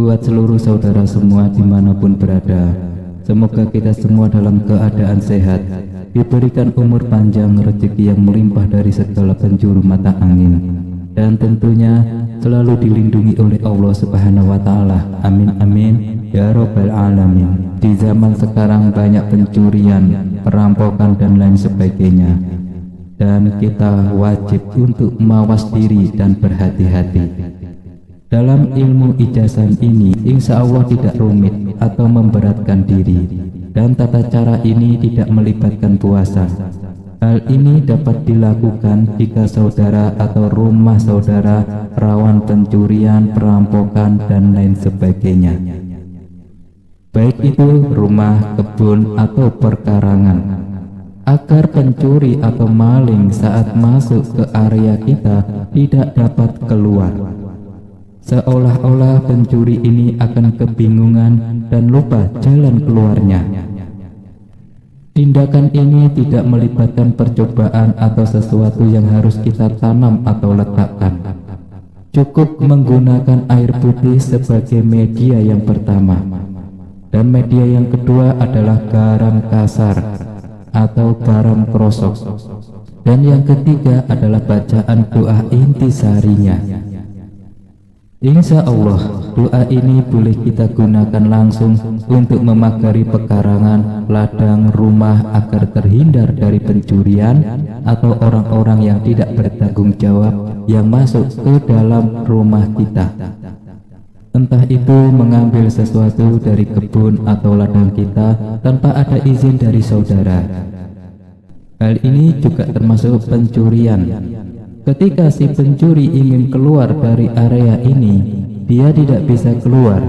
buat seluruh saudara semua dimanapun berada. Semoga kita semua dalam keadaan sehat, diberikan umur panjang, rezeki yang melimpah dari segala penjuru mata angin, dan tentunya selalu dilindungi oleh Allah Subhanahu wa Ta'ala. Amin amin ya Rabbal Alamin. Di zaman sekarang banyak pencurian, perampokan dan lain sebagainya, dan kita wajib untuk mawas diri dan berhati-hati. Dalam ilmu ijazah ini insya Allah tidak rumit atau memberatkan diri, dan tata cara ini tidak melibatkan puasa. Hal ini dapat dilakukan jika saudara atau rumah saudara rawan pencurian, perampokan dan lain sebagainya, baik itu rumah, kebun atau perkarangan, agar pencuri atau maling saat masuk ke area kita tidak dapat keluar. Seolah-olah pencuri ini akan kebingungan dan lupa jalan keluarnya. Tindakan ini tidak melibatkan percobaan atau sesuatu yang harus kita tanam atau letakkan. Cukup menggunakan air putih sebagai media yang pertama, dan media yang kedua adalah garam kasar atau garam krosok, dan yang ketiga adalah bacaan doa intisarinya. Insya Allah doa ini boleh kita gunakan langsung untuk memagari pekarangan, ladang, rumah agar terhindar dari pencurian atau orang-orang yang tidak bertanggung jawab yang masuk ke dalam rumah kita. Entah itu mengambil sesuatu dari kebun atau ladang kita tanpa ada izin dari saudara. Hal ini juga termasuk pencurian. Ketika si pencuri ingin keluar dari area ini, dia tidak bisa keluar,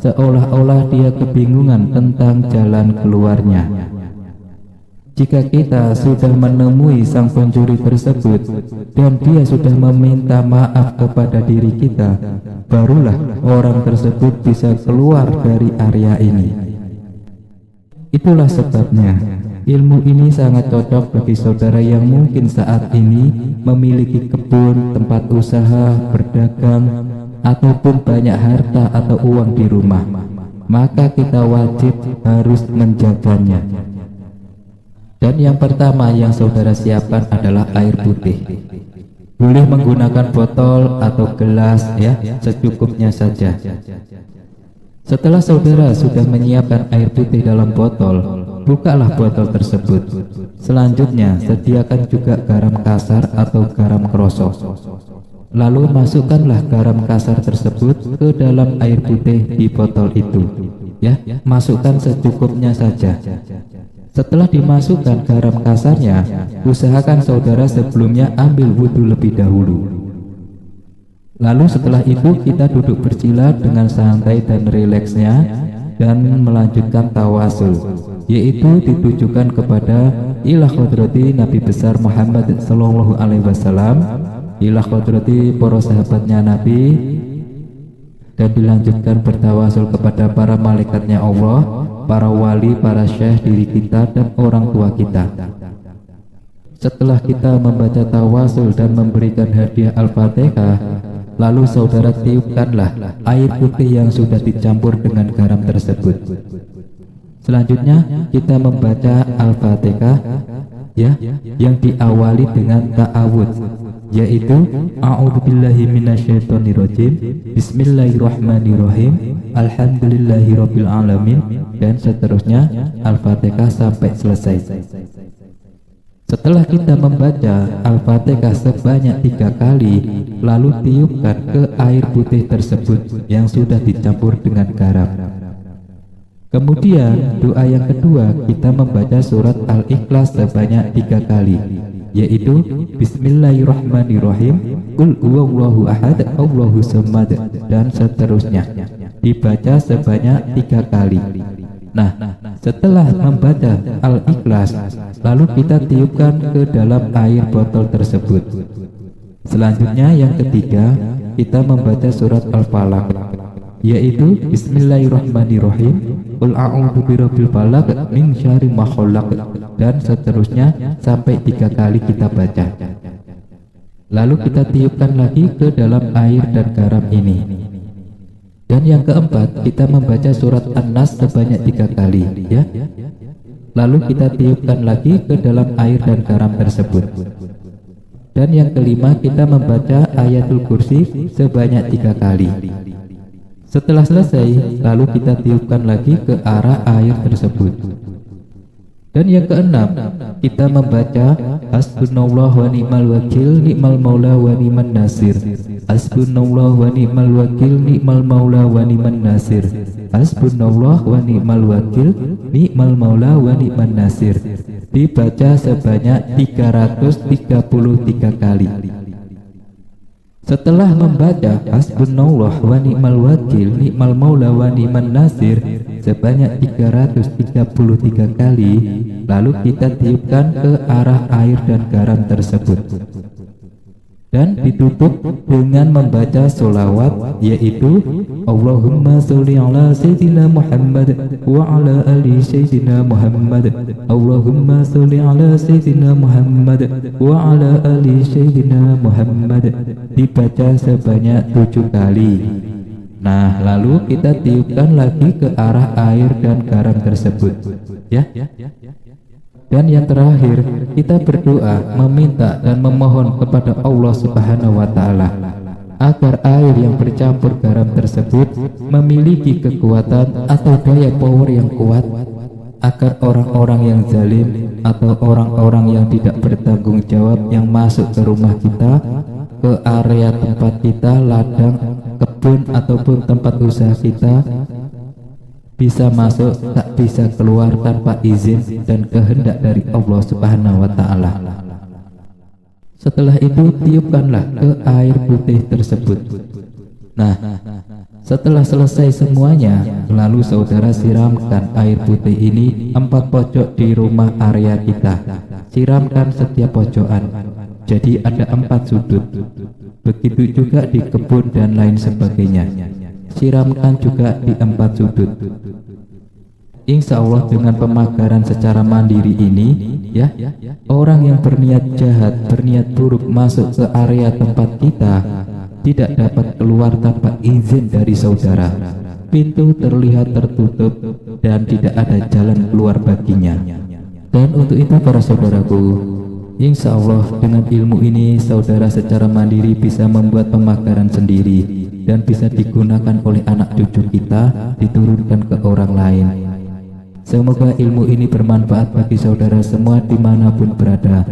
seolah-olah dia kebingungan tentang jalan keluarnya. Jika kita sudah menemui sang pencuri tersebut dan dia sudah meminta maaf kepada diri kita, barulah orang tersebut bisa keluar dari area ini. Itulah sebabnya ilmu ini sangat cocok bagi saudara yang mungkin saat ini memiliki kebun, tempat usaha, berdagang, ataupun banyak harta atau uang di rumah. Maka kita wajib harus menjaganya. Dan yang pertama yang saudara siapkan adalah air putih. Boleh menggunakan botol atau gelas ya, secukupnya saja. Setelah saudara sudah menyiapkan air putih dalam botol, bukalah botol tersebut. Selanjutnya sediakan juga garam kasar atau garam krosok. Lalu masukkanlah garam kasar tersebut ke dalam air putih di botol itu. Ya, masukkan secukupnya saja. Setelah dimasukkan garam kasarnya, usahakan saudara sebelumnya ambil wudhu lebih dahulu. Lalu setelah itu kita duduk bersila dengan santai dan rileksnya dan melanjutkan tawasul, yaitu ditujukan kepada ilah kodrati Nabi besar Muhammad Sallallahu Alaihi Wasallam, ilah kodrati para sahabatnya Nabi, dan dilanjutkan bertawasul kepada para malaikatnya Allah, para wali, para syekh, diri kita dan orang tua kita. Setelah kita membaca tawasul dan memberikan hadiah Al-Fatihah, lalu saudara tiupkanlah air putih yang sudah dicampur dengan garam tersebut. Selanjutnya kita membaca Al-Fatihah ya, yang diawali dengan ta'awud, yaitu a'udzubillahi minasyaitonirrajim, bismillahirrahmanirrahim, alhamdulillahirabbil alamin, dan seterusnya Al-Fatihah sampai selesai. Setelah kita membaca Al-Fatihah sebanyak 3 kali, lalu tiupkan ke air putih tersebut yang sudah dicampur dengan garam. Kemudian doa yang kedua, kita membaca surat Al-Ikhlas sebanyak 3 kali, yaitu bismillahirrahmanirrahim, qul huwallahu ahad, Allahu samad, dan seterusnya, dibaca sebanyak 3 kali. Nah, setelah membaca Al-Ikhlas, lalu kita tiupkan ke dalam air botol tersebut. Selanjutnya yang ketiga, kita membaca surat Al-Falaq, yaitu bismillahirrahmanirrahim, qul a'udzu birabbil falaq min syarri ma khalaq, dan seterusnya sampai 3 kali kita baca. Lalu kita tiupkan lagi ke dalam air dan garam ini. Dan Dan yang keempat, kita membaca surat An-Nas sebanyak 3 kali, ya. Lalu kita tiupkan lagi ke dalam air dan garam tersebut. Dan yang kelima, kita membaca ayatul kursi sebanyak 3 kali. Setelah selesai, lalu kita tiupkan lagi ke arah air tersebut. Dan yang keenam, kita membaca hasbunallah wa ni'mal wakil, ni'mal maula wa ni'man nasir. Hasbunallah wa ni'mal wakil, ni'mal maula wa ni'man nasir. Hasbunallah wa ni'mal wakil, ni'mal maula wa ni'man nasir. Dibaca sebanyak 333 kali. Setelah membaca hasbunallah wa ni'mal wakil, ni'mal maula wa ni'man nasir sebanyak 333 kali, lalu kita tiupkan ke arah air dan garam tersebut. Dan ditutup dengan membaca sholawat, yaitu Allahumma sholli ala sayyidina Muhammad wa ala ali sayyidina Muhammad. Allahumma sholli ala sayyidina Muhammad wa ala ali sayyidina Muhammad. Dibaca sebanyak 7 kali. Nah, lalu kita tiupkan lagi ke arah air dan garam tersebut, ya. Dan yang terakhir, kita berdoa, meminta dan memohon kepada Allah Subhanahu wa Ta'ala agar air yang bercampur garam tersebut memiliki kekuatan atau daya power yang kuat, agar orang-orang yang zalim atau orang-orang yang tidak bertanggung jawab yang masuk ke rumah kita, ke area tempat kita, ladang, kebun ataupun tempat usaha kita, bisa masuk, tak bisa keluar tanpa izin dan kehendak dari Allah Subhanahu wa Ta'ala. Setelah itu tiupkanlah ke air putih tersebut. Nah, setelah selesai semuanya, lalu saudara siramkan air putih ini 4 pojok di rumah area kita. Siramkan setiap pojokan, jadi ada 4 sudut. Begitu juga di kebun dan lain sebagainya. Siramkan juga di 4 sudut. Insya Allah dengan pemagaran secara mandiri ini, ya, orang yang berniat jahat, berniat buruk masuk ke area tempat kita tidak dapat keluar tanpa izin dari saudara. Pintu terlihat tertutup dan tidak ada jalan keluar baginya. Dan untuk itu para saudaraku, insya Allah dengan ilmu ini saudara secara mandiri bisa membuat pemagaran sendiri dan bisa digunakan oleh anak cucu kita, diturunkan ke orang lain. Semoga ilmu ini bermanfaat bagi saudara semua dimanapun berada.